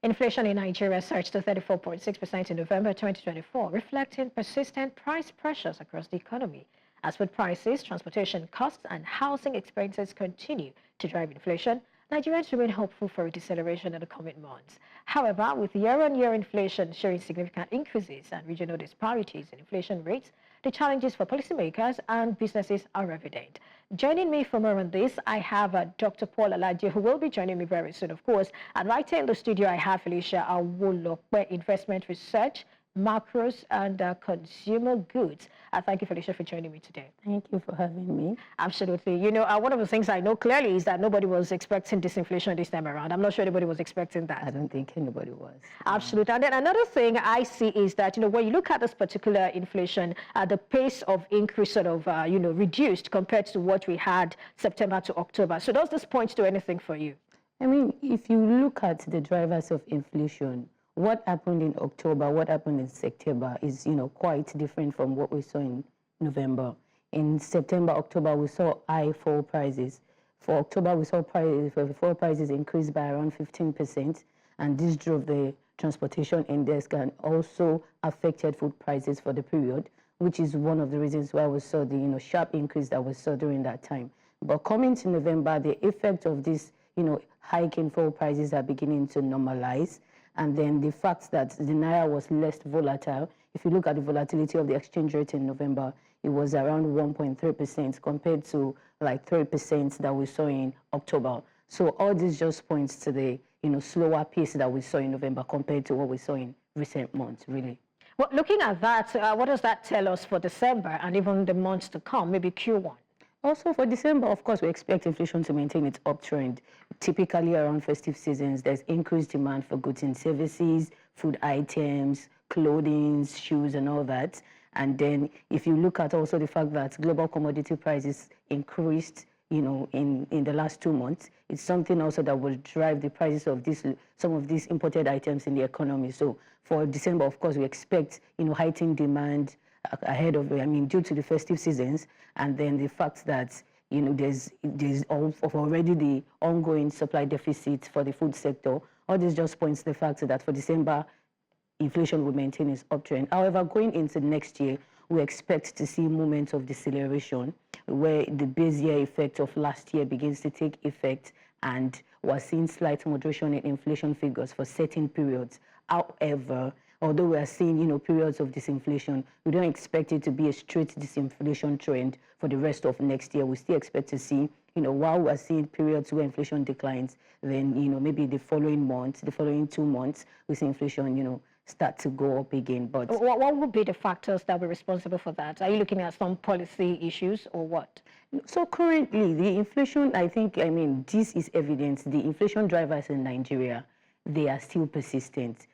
Inflation in Nigeria surged to 34.6% in November 2024, reflecting persistent price pressures across the economy. As food prices, transportation costs, and housing expenses continue to drive inflation, Nigerians remain hopeful for a deceleration in the coming months. However, with year-on-year inflation showing significant increases and regional disparities in inflation rates, the challenges for policymakers and businesses are evident. Joining me for more on this, I have Dr. Paul Alaje, who will be joining me very soon, of course. And right here in the studio, I have Felicia Awolope, Investment Research, Macros, and Consumer Goods. Thank you, Felicia, for joining me today. Thank you for having me. Absolutely. You know, one of the things I know clearly is that nobody was expecting disinflation this time around. I'm not sure anybody was expecting that. I don't think anybody was. Absolutely. And then another thing I see is that, you know, when you look at this particular inflation, the pace of increase sort of, reduced compared to what we had September to October. So does this point to anything for you? I mean, if you look at the drivers of inflation, what happened in October, what happened in September is, quite different from what we saw in November. In September, October, we saw high fuel prices. For October, we saw fuel prices increased by around 15%, and this drove the transportation index and also affected food prices for the period, which is one of the reasons why we saw the, sharp increase that we saw during that time. But coming to November, the effect of this, hike in fuel prices are beginning to normalize. And then the fact that the Naira was less volatile, if you look at the volatility of the exchange rate in November, it was around 1.3% compared to like 3% that we saw in October. So all this just points to the, slower pace that we saw in November compared to what we saw in recent months, really. Well, looking at that, what does that tell us for December and even the months to come, maybe Q1? Also, for December, of course, we expect inflation to maintain its uptrend. Typically, around festive seasons, there's increased demand for goods and services, food items, clothing, shoes, and all that. And then if you look at also the fact that global commodity prices increased, in the last 2 months, it's something also that will drive the prices of some of these imported items in the economy. So for December, of course, we expect, heightened demand ahead of, due to the festive seasons, and then the fact that, there's already the ongoing supply deficit for the food sector. All this just points to the fact that for December, inflation will maintain its uptrend. However, going into next year, we expect to see moments of deceleration where the base year effect of last year begins to take effect, and we're seeing slight moderation in inflation figures for certain periods. However, although we are seeing, periods of disinflation, we don't expect it to be a straight disinflation trend for the rest of next year. We still expect to see, while we're seeing periods where inflation declines, then, maybe the following months, the following 2 months, we see inflation, start to go up again. But what would be the factors that were responsible for that? Are you looking at some policy issues or what? So currently, the inflation, this is evidence. The inflation drivers in Nigeria, they are still persistent.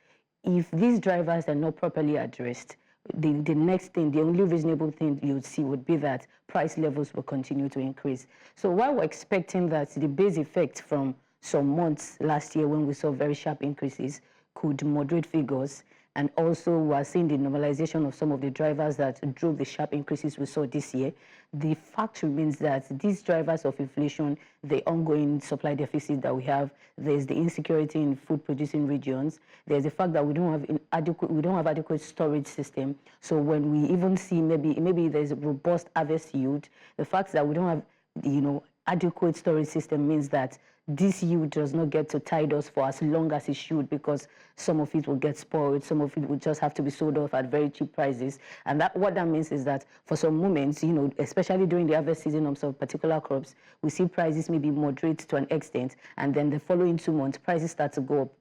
If these drivers are not properly addressed, the next thing, the only reasonable thing you would see would be that price levels will continue to increase. So while we're expecting that the base effect from some months last year when we saw very sharp increases could moderate figures, and also we're seeing the normalization of some of the drivers that drove the sharp increases we saw this year, the fact remains that these drivers of inflation, the ongoing supply deficit that we have, there's the insecurity in food producing regions, there's the fact that we don't have adequate storage system. So when we even see maybe there's a robust harvest yield, the fact that we don't have adequate storage system means that this yield does not get to tide us for as long as it should, because some of it will get spoiled, some of it will just have to be sold off at very cheap prices. And what that means is that for some moments, especially during the harvest season of some particular crops, we see prices maybe moderate to an extent, and then the following 2 months, prices start to go up.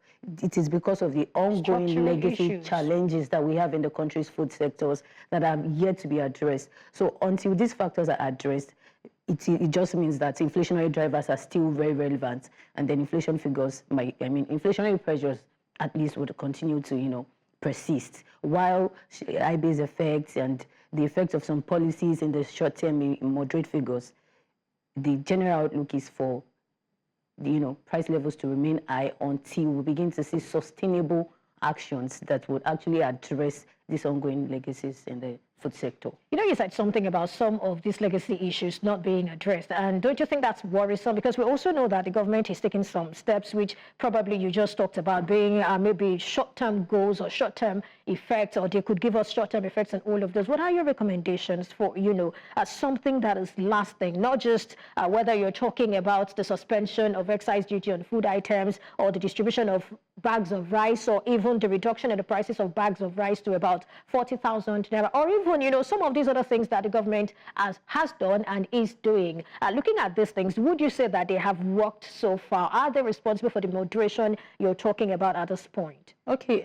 It is because of the ongoing legacy challenges that we have in the country's food sectors that are yet to be addressed. So until these factors are addressed, it just means that inflationary drivers are still very relevant, and then inflation figures inflationary pressures at least would continue to, persist, while high base effects and the effects of some policies in the short term in moderate figures. The general outlook is for price levels to remain high until we begin to see sustainable actions that would actually address these ongoing legacies in the food sector. You know, you said something about some of these legacy issues not being addressed. And don't you think that's worrisome? Because we also know that the government is taking some steps, which probably you just talked about being maybe short-term goals or short-term effects, or they could give us short-term effects and all of those. What are your recommendations for, something that is lasting, not just whether you're talking about the suspension of excise duty on food items or the distribution of bags of rice, or even the reduction in the prices of bags of rice to about 40,000 naira, or even, some of these other things that the government has done and is doing. Looking at these things, would you say that they have worked so far? Are they responsible for the moderation you're talking about at this point? Okay,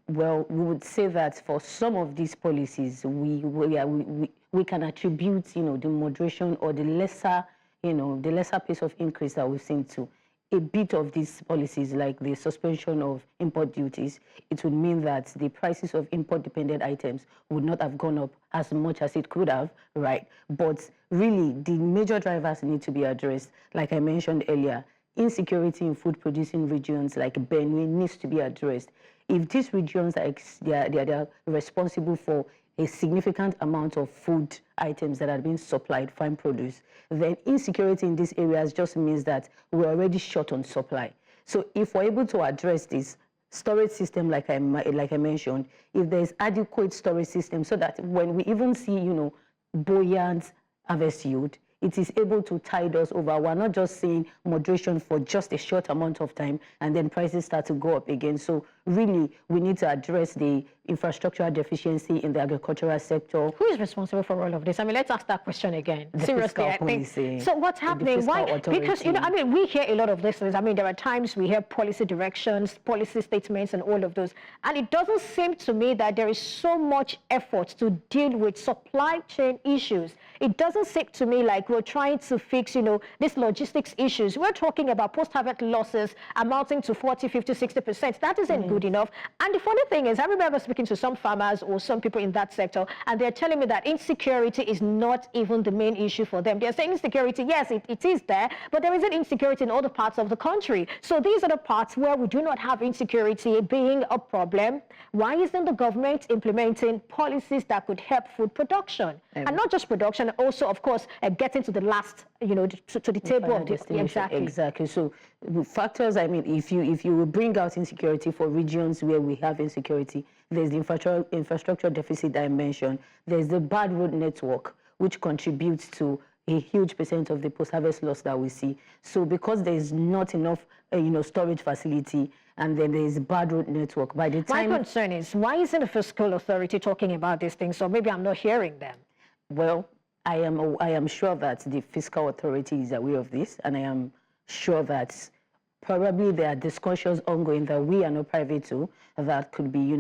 well, we would say that for some of these policies, we can attribute, the moderation or the lesser pace of increase that we've seen to a bit of these policies, like the suspension of import duties. It would mean that the prices of import-dependent items would not have gone up as much as it could have, right? But really, the major drivers need to be addressed. Like I mentioned earlier, insecurity in food-producing regions like Benue needs to be addressed. If these regions are responsible for a significant amount of food items that are being supplied, farm produce, then insecurity in these areas just means that we're already short on supply. So if we're able to address this storage system, like I mentioned, if there's adequate storage system, so that when we even see, buoyant harvest yield, it is able to tide us over. We're not just seeing moderation for just a short amount of time and then prices start to go up again. So really, we need to address the infrastructural deficiency in the agricultural sector. Who is responsible for all of this? Let's ask that question again. The Seriously, I think. So what's happening? Why? Authority. Because, we hear a lot of these things. There are times we hear policy directions, policy statements, and all of those. And it doesn't seem to me that there is so much effort to deal with supply chain issues. It doesn't seem to me like we're trying to fix, these logistics issues. We're talking about post-harvest losses amounting to 40, 50, 60%. That isn't good enough. And the funny thing is, I remember speaking to some farmers or some people in that sector, and they're telling me that insecurity is not even the main issue for them. They're saying insecurity, yes, it is there, but there isn't insecurity in other parts of the country. So these are the parts where we do not have insecurity being a problem. Why isn't the government implementing policies that could help food production? And not just production, also, of course, getting to the last, to the table of the Exactly. So factors, if you bring out insecurity for regions where we have insecurity, there's the infrastructure deficit that I mentioned. There's the bad road network, which contributes to a huge percent of the post-harvest loss that we see. So because there's not enough, storage facility, and then there's bad road network. By the time, my concern is, why isn't the fiscal authority talking about these things? So maybe I'm not hearing them. Well, I am sure that the fiscal authority is aware of this, and I am sure that probably there are discussions ongoing that we are not privy to that could be,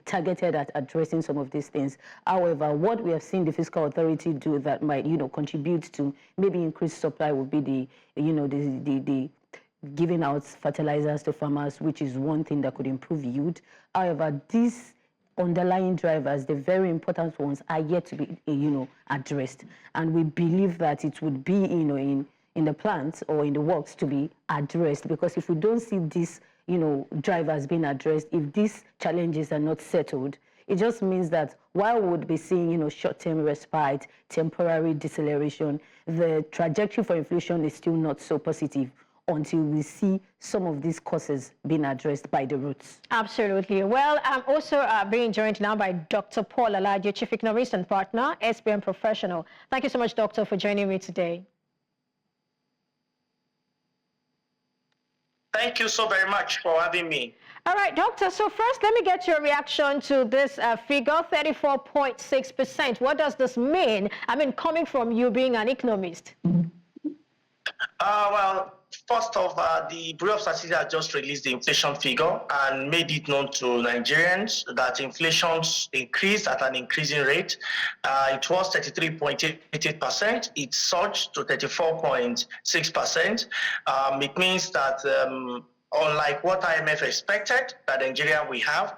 targeted at addressing some of these things. However, what we have seen the fiscal authority do that might, contribute to maybe increased supply would be the giving out fertilizers to farmers, which is one thing that could improve yield. However, these underlying drivers, the very important ones, are yet to be, addressed. And we believe that it would be, in the plans or in the works to be addressed, because if we don't see these, drivers being addressed, if these challenges are not settled, it just means that while we would be seeing, short-term respite, temporary deceleration, the trajectory for inflation is still not so positive until we see some of these causes being addressed by the roots. Absolutely. Well, I'm also being joined now by Dr. Paul Alaje, Chief Economist and Partner, SPM Professional. Thank you so much, Doctor, for joining me today. Thank you so very much for having me. All right, Doctor. So first, let me get your reaction to this figure, 34.6%. What does this mean? Coming from you being an economist. Well, first off, the Bureau of Statistics has just released the inflation figure and made it known to Nigerians that inflation increased at an increasing rate. It was 33.88%. It surged to 34.6%. It means that unlike what IMF expected, that Nigeria we have,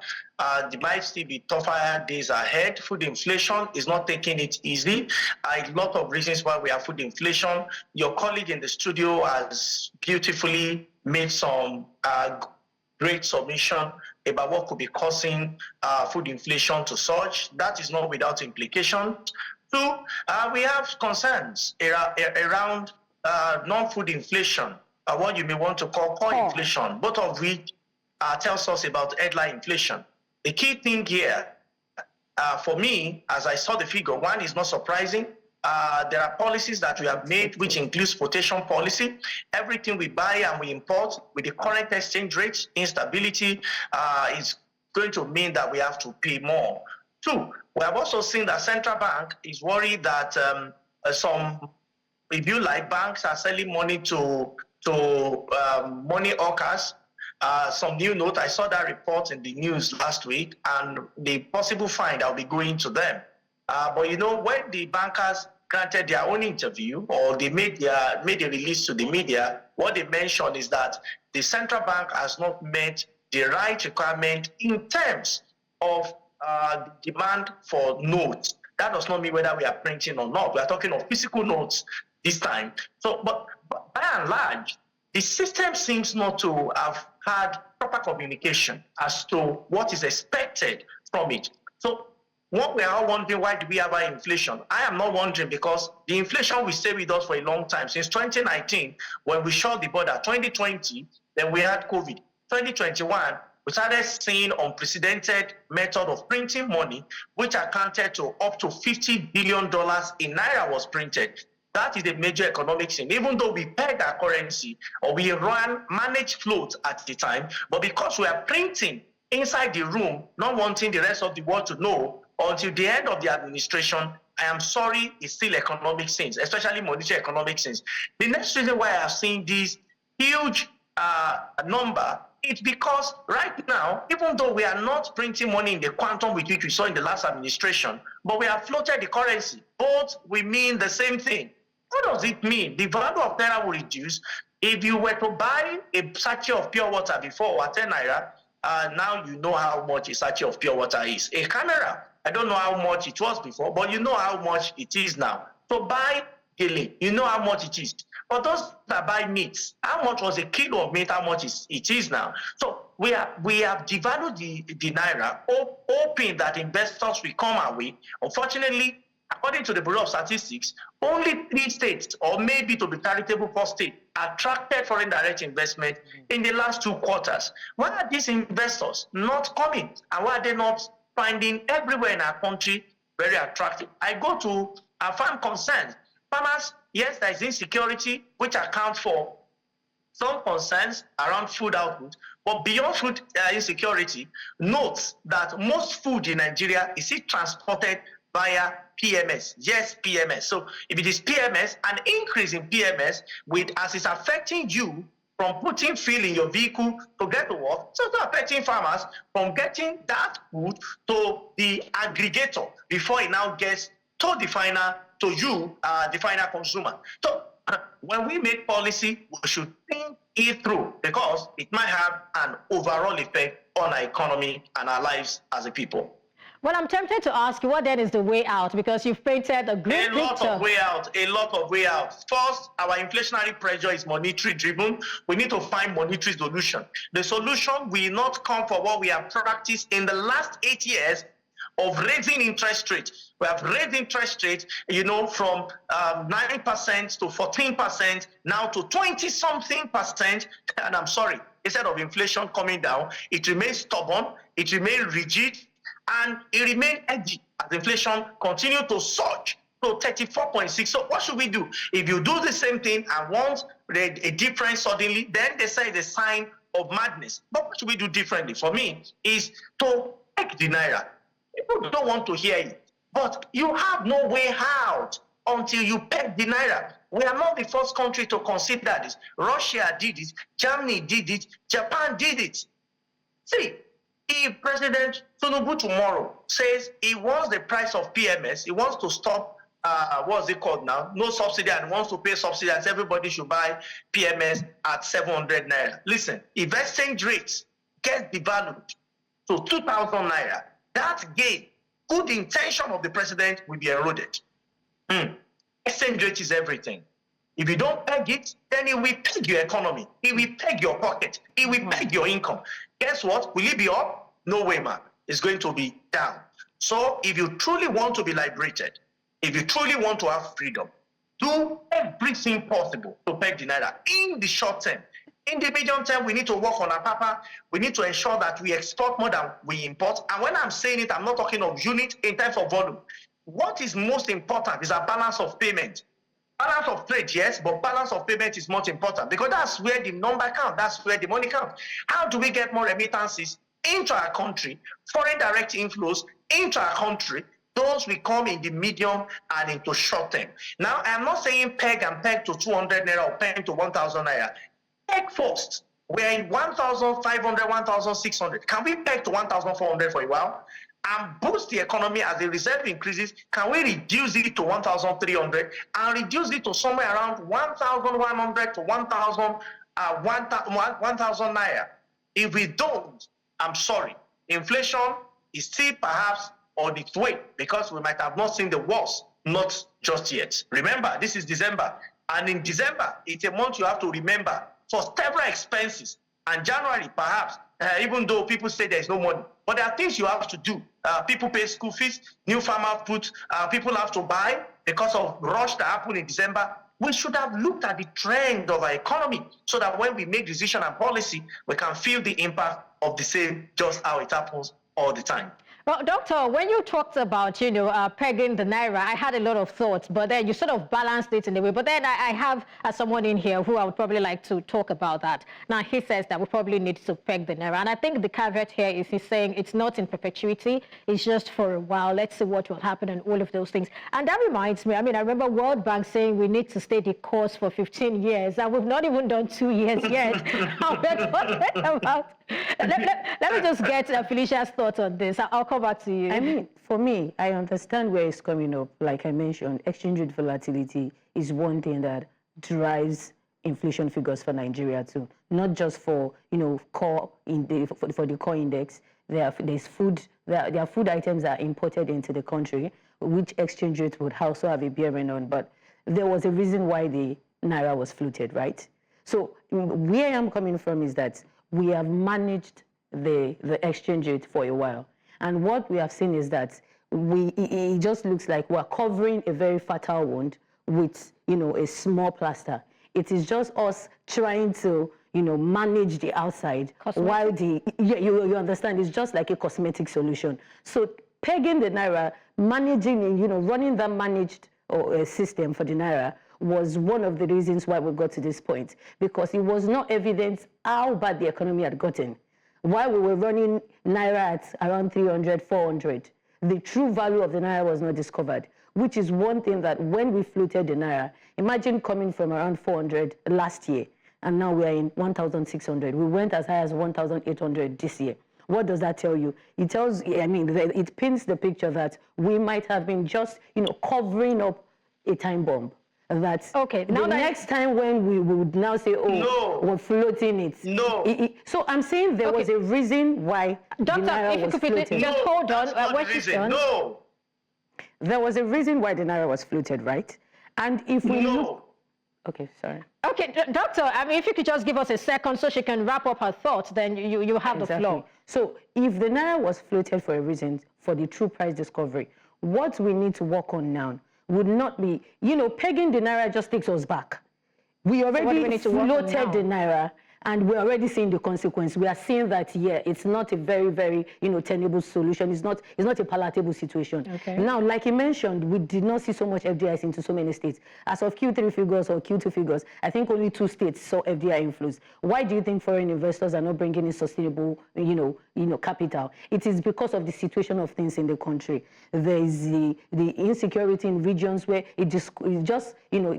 there might still be tougher days ahead. Food inflation is not taking it easy. A lot of reasons why we have food inflation. Your colleague in the studio has beautifully made some great submission about what could be causing food inflation to surge. That is not without implication. Two, we have concerns around non-food inflation, what you may want to call core inflation, both of which tells us about headline inflation. The key thing here, for me, as I saw the figure, one is not surprising. There are policies that we have made, which includes quotation policy. Everything we buy and we import with the current exchange rate instability is going to mean that we have to pay more. Two, we have also seen that central bank is worried that some, if you like, banks are selling money to money hawkers. Some new note, I saw that report in the news last week, and the possible fine that will be going to them. But you know, when the bankers granted their own interview, or they made a release to the media, what they mentioned is that the central bank has not met the right requirement in terms of demand for notes. That does not mean whether we are printing or not. We are talking of physical notes this time. So, but by and large, the system seems not to have had proper communication as to what is expected from it. So what we are all wondering, why do we have high inflation? I am not wondering, because the inflation will stay with us for a long time. Since 2019, when we shut the border, 2020, then we had COVID. 2021, we started seeing unprecedented method of printing money, which accounted to up to $50 billion in Naira was printed. That is a major economic thing. Even though we pegged our currency, or we managed float at the time, but because we are printing inside the room, not wanting the rest of the world to know, until the end of the administration, I am sorry, it's still economic sins, especially monetary economic sins. The next reason why I have seen this huge number, it's because right now, even though we are not printing money in the quantum with which we saw in the last administration, but we have floated the currency. Both we mean the same thing. What does it mean? The value of Naira will reduce. If you were to buy a sachet of pure water before at 10 Naira, now you know how much a sachet of pure water is. A camera, I don't know how much it was before, but you know how much it is now. So buy daily, you know how much it is. For those that buy meat, how much was a kilo of meat, how much it is now? So we have devalued the Naira, hoping that investors will come our way. Unfortunately, according to the Bureau of Statistics, only 3 states, or maybe to be charitable 4 states, attracted foreign direct investment in the last 2 quarters. Why are these investors not coming? And why are they not finding everywhere in our country very attractive? I go to our farm concerns. Farmers, yes, there is insecurity, which accounts for some concerns around food output, but beyond food insecurity, note that most food in Nigeria is still transported via PMS. Yes, PMS. So if it is PMS, an increase in PMS, as it's affecting you from putting fuel in your vehicle to get to work, so it's affecting farmers from getting that food to the aggregator before it now gets to the final, to you, the final consumer. So when we make policy, we should think it through, because it might have an overall effect on our economy and our lives as a people. Well, I'm tempted to ask you, what then is the way out? Because you've painted a great picture. A lot of way out. First, our inflationary pressure is monetary driven. We need to find monetary solution. The solution will not come for what we have practiced in the last 8 years of raising interest rates. We have raised interest rates, from 9% to 14%, now to 20-something%. And I'm sorry, instead of inflation coming down, it remains stubborn, it remains rigid, and it remains edgy as inflation continues to surge to 34.6. So what should we do? If you do the same thing and want a difference suddenly, then they say it's a sign of madness. But what should we do differently? For me, is to take the Naira. People don't want to hear it, but you have no way out until you peg the Naira. We are not the first country to consider this. Russia did it, Germany did it, Japan did it. See, if President Tinubu tomorrow says he wants the price of PMS, he wants to stop, what's it called now? No subsidy, and wants to pay subsidy, and everybody should buy PMS at 700 Naira. Listen, if exchange rates get devalued to 2,000 Naira, that gain, good intention of the president will be eroded. Exchange rate is everything. If you don't peg it, then it will peg your economy. It will peg your pocket. It will peg your income. guess what? Will it be up? No way, man. It's going to be down. So if you truly want to be liberated, if you truly want to have freedom, do everything possible to peg the naira in the short term. In the medium term, we need to work on our papa. We need to ensure that we export more than we import. And when I'm saying it, I'm not talking of unit in terms of volume. What is most important is a balance of payment. Balance of trade, yes, but balance of payment is most important because that's where the number counts. That's where the money counts. How do we get more remittances into our country, foreign direct inflows into our country? Those will come in the medium and into short term. Now, I'm not saying peg to 200 naira or peg to 1,000 naira. Peg first. We're in 1,500, 1,600. Can we peg to 1,400 for a while and boost the economy as the reserve increases? Can we reduce it to 1,300 and reduce it to somewhere around 1,100 to 1,000 naira? If we don't, I'm sorry, inflation is still perhaps on its way because we might have not seen the worst, not just yet. Remember, this is December, and in December, it's a month you have to remember for several expenses. And January, perhaps, even though people say there's no money, but there are things you have to do. People pay school fees, new farm output, people have to buy because of rush that happened in December. We should have looked at the trend of our economy so that when we make decision and policy, we can feel the impact of the same just how it happens all the time. Well, Doctor, when you talked about, pegging the naira, I had a lot of thoughts, but then you sort of balanced it in a way. But then I have someone in here who I would probably like to talk about that. Now, he says that we probably need to peg the naira. And I think the caveat here is he's saying it's not in perpetuity. It's just for a while. Let's see what will happen and all of those things. And that reminds me, I remember World Bank saying we need to stay the course for 15 years. And we've not even done 2 years yet. We're talking about... Let me just get Felicia's thoughts on this. I'll come back to you. For me, I understand where it's coming up. Like I mentioned, exchange rate volatility is one thing that drives inflation figures for Nigeria too. Not just for core for the core index. There are food items that are imported into the country, which exchange rate would also have a bearing on. But there was a reason why the naira was floated, right? So where I'm coming from is that we have managed the exchange rate for a while. And what we have seen is that it just looks like we're covering a very fatal wound with, a small plaster. It is just us trying to, manage the outside while you understand, it's just like a cosmetic solution. So pegging the naira, managing, running that managed system for the naira was one of the reasons why we got to this point, because it was not evident how bad the economy had gotten. While we were running naira at around 300, 400, the true value of the naira was not discovered, which is one thing that when we floated the naira, imagine coming from around 400 last year, and now we are in 1,600. We went as high as 1,800 this year. What does that tell you? It tells, it paints the picture that we might have been just, covering up a time bomb. That's okay. Now next time when we would now say, we're floating it. No. So I'm saying there was a reason why Doctor, the naira was floated. Just hold on. No. There was a reason why the naira was floated, right? And if we look... Okay, sorry. Okay, Doctor, if you could just give us a second so she can wrap up her thoughts, then you have the floor. So if the naira was floated for a reason, for the true price discovery, what we need to work on now would not be, pegging the naira just takes us back. We already floated the naira, and we're already seeing the consequence. We are seeing that, it's not a very, very, tenable solution. It's not a palatable situation. Okay. Now, like you mentioned, we did not see so much FDIs into so many states. As of Q3 figures or Q2 figures, I think only 2 states saw FDI inflows. Why do you think foreign investors are not bringing in sustainable, capital? It is because of the situation of things in the country. There is the insecurity in regions where it just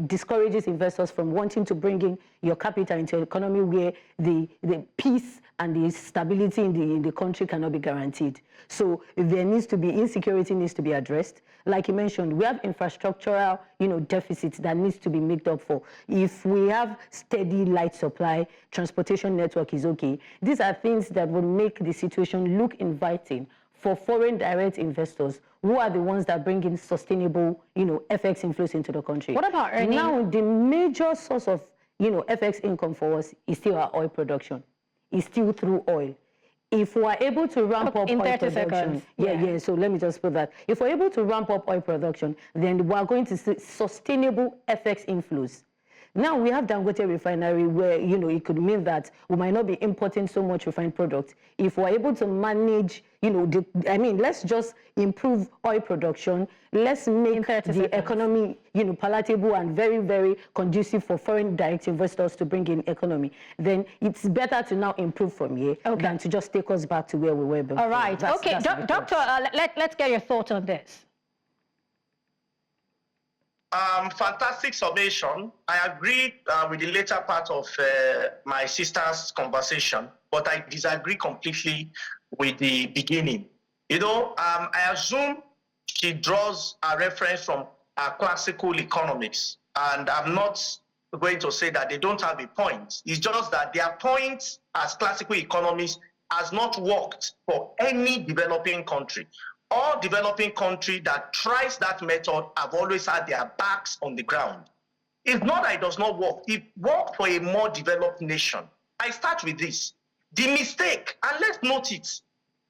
discourages investors from wanting to bring in your capital into an economy where the peace and the stability in the country cannot be guaranteed. So there needs to be, insecurity needs to be addressed. Like you mentioned, we have infrastructural, deficits that needs to be made up for. If we have steady light supply, transportation network is okay. These are things that will make the situation look inviting for foreign direct investors who are the ones that bring in sustainable, FX inflows into the country. What about earning? Now, the major source of FX income for us is still our oil production. It's still through oil. if we're able to ramp up in oil 30 production, seconds. So let me just put that. If we're able to ramp up oil production, then we're going to see sustainable FX inflows. Now we have Dangote refinery where, you know, it could mean that we might not be importing so much refined products. If we're able to manage, you know, let's just improve oil production. Let's make the economy, you know, palatable and very, very conducive for foreign direct investors to bring in economy. Then it's better to now improve from here than to just take us back to where we were before. All right. That's Doctor, let's get your thoughts on this. Fantastic summation. I agree with the later part of my sister's conversation, but I disagree completely with the beginning. You know, I assume she draws a reference from classical economics, and I'm not going to say that they don't have a point. It's just that their point as classical economists has not worked for any developing country. All developing countries that tries that method have always had their backs on the ground. It's not that it does not work. It worked for a more developed nation. I start with this. The mistake, and let's note it,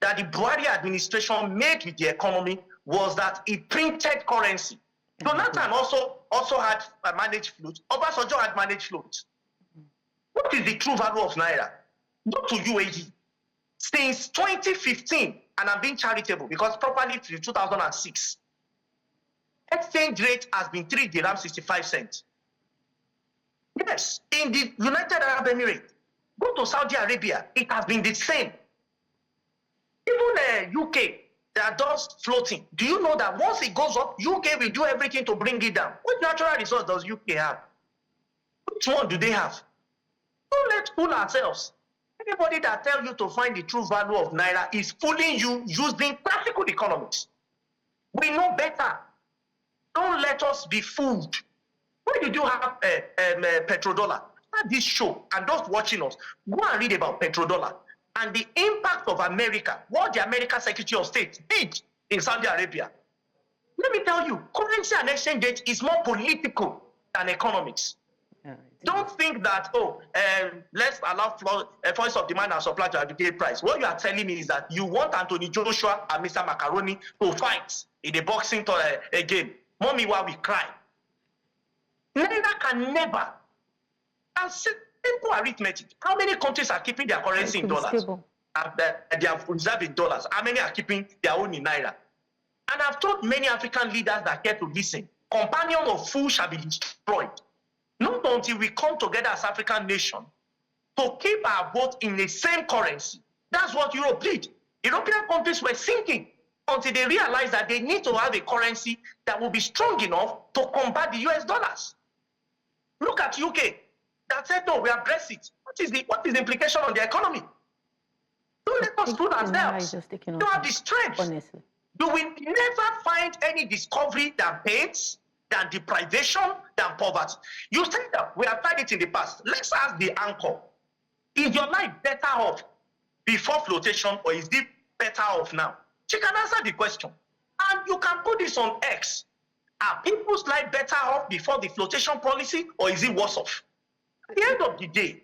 that the Buhari administration made with the economy was that it printed currency. Jonathan also had managed float. Obasanjo had managed float. What is the true value of Naira? Go to UAE. Since 2015, and I'm being charitable because properly till 2006, exchange rate has been 3 dirham 65 cents. Yes, in the United Arab Emirates, go to Saudi Arabia, it has been the same. Even UK, they are just floating. Do you know that once it goes up, UK will do everything to bring it down? What natural resource does UK have? Which one do they have? Don't let's fool ourselves. Anybody that tells you to find the true value of Naira is fooling you using classical economics. We know better. Don't let us be fooled. Why did you have petrodollar? At this show, and those watching us, go and read about petrodollar and the impact of America, what the American Secretary of State did in Saudi Arabia. Let me tell you, currency and exchange rate is more political than economics. Don't think that, let's allow force of demand and supply to aggregate price. What you are telling me is that you want Anthony Joshua and Mr. Macaroni to fight in the boxing game. Mommy, while we cry. Naira can never. And simple arithmetic. How many countries are keeping their currency in dollars? They have reserved in dollars. How many are keeping their own in Naira? And I've told many African leaders that care to listen, companion of fools shall be destroyed. Not until we come together as African nation to keep our vote in the same currency. That's what Europe did. European countries were sinking until they realized that they need to have a currency that will be strong enough to combat the US dollars. Look at UK. That said, no, we are Brexit. What is the implication on the economy? Don't let us fool ourselves. You have the strength. Honestly. You will never find any discovery than pains, than deprivation, than poverty. You said that we have tried it in the past. Let's ask the anchor. Is your life better off before flotation or is it better off now? She can answer the question. And you can put this on X. Are people's life better off before the flotation policy or is it worse off? At the end of the day,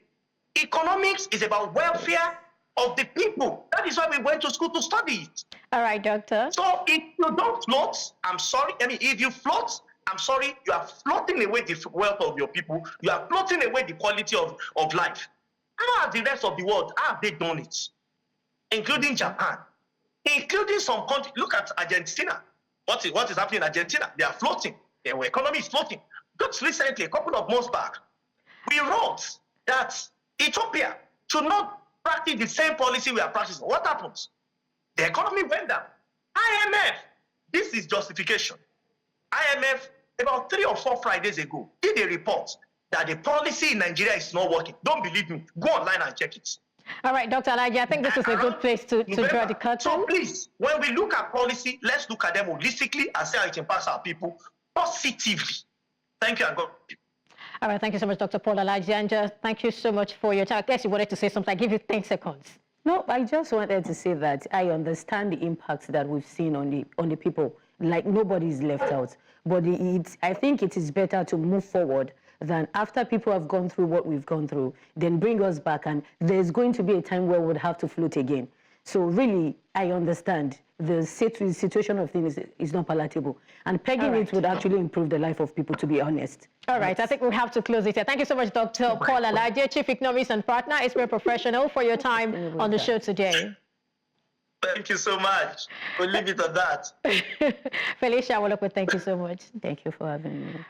economics is about welfare of the people. That is why we went to school to study it. All right, doctor. So if you don't float, I'm sorry. If you float, I'm sorry, you are floating away the wealth of your people. You are floating away the quality of life. How has the rest of the world, how have they done it? Including Japan, including some countries. Look at Argentina. What is happening in Argentina? They are floating. Their economy is floating. Just recently, a couple of months back, we wrote that Ethiopia should not practice the same policy we are practicing. What happens? The economy went down. IMF, this is justification. IMF, about 3 or 4 Fridays ago, did a report that the policy in Nigeria is not working. Don't believe me. Go online and check it. All right, Dr. Alaje, I think this is a good place to draw the curtain. So please, when we look at policy, let's look at them holistically and see how it impacts our people positively. Thank you and God. All right, thank you so much, Dr. Paul Alaje. And thank you so much for your time. I guess you wanted to say something. I give you 10 seconds. No, I just wanted to say that I understand the impacts that we've seen on the people. Like nobody's left out. But I think it is better to move forward than after people have gone through what we've gone through, then bring us back. And there's going to be a time where we'll have to float again. So really, I understand the situation of things is not palatable. And pegging it would actually improve the life of people, to be honest. All right, I think we have to close it here. Thank you so much, Dr. Paul Alaje, Chief Economist and Partner, SPM Professional, for your time on the show today. Thank you so much. We'll leave it at that. Felicia Awolope, thank you so much. Thank you for having me.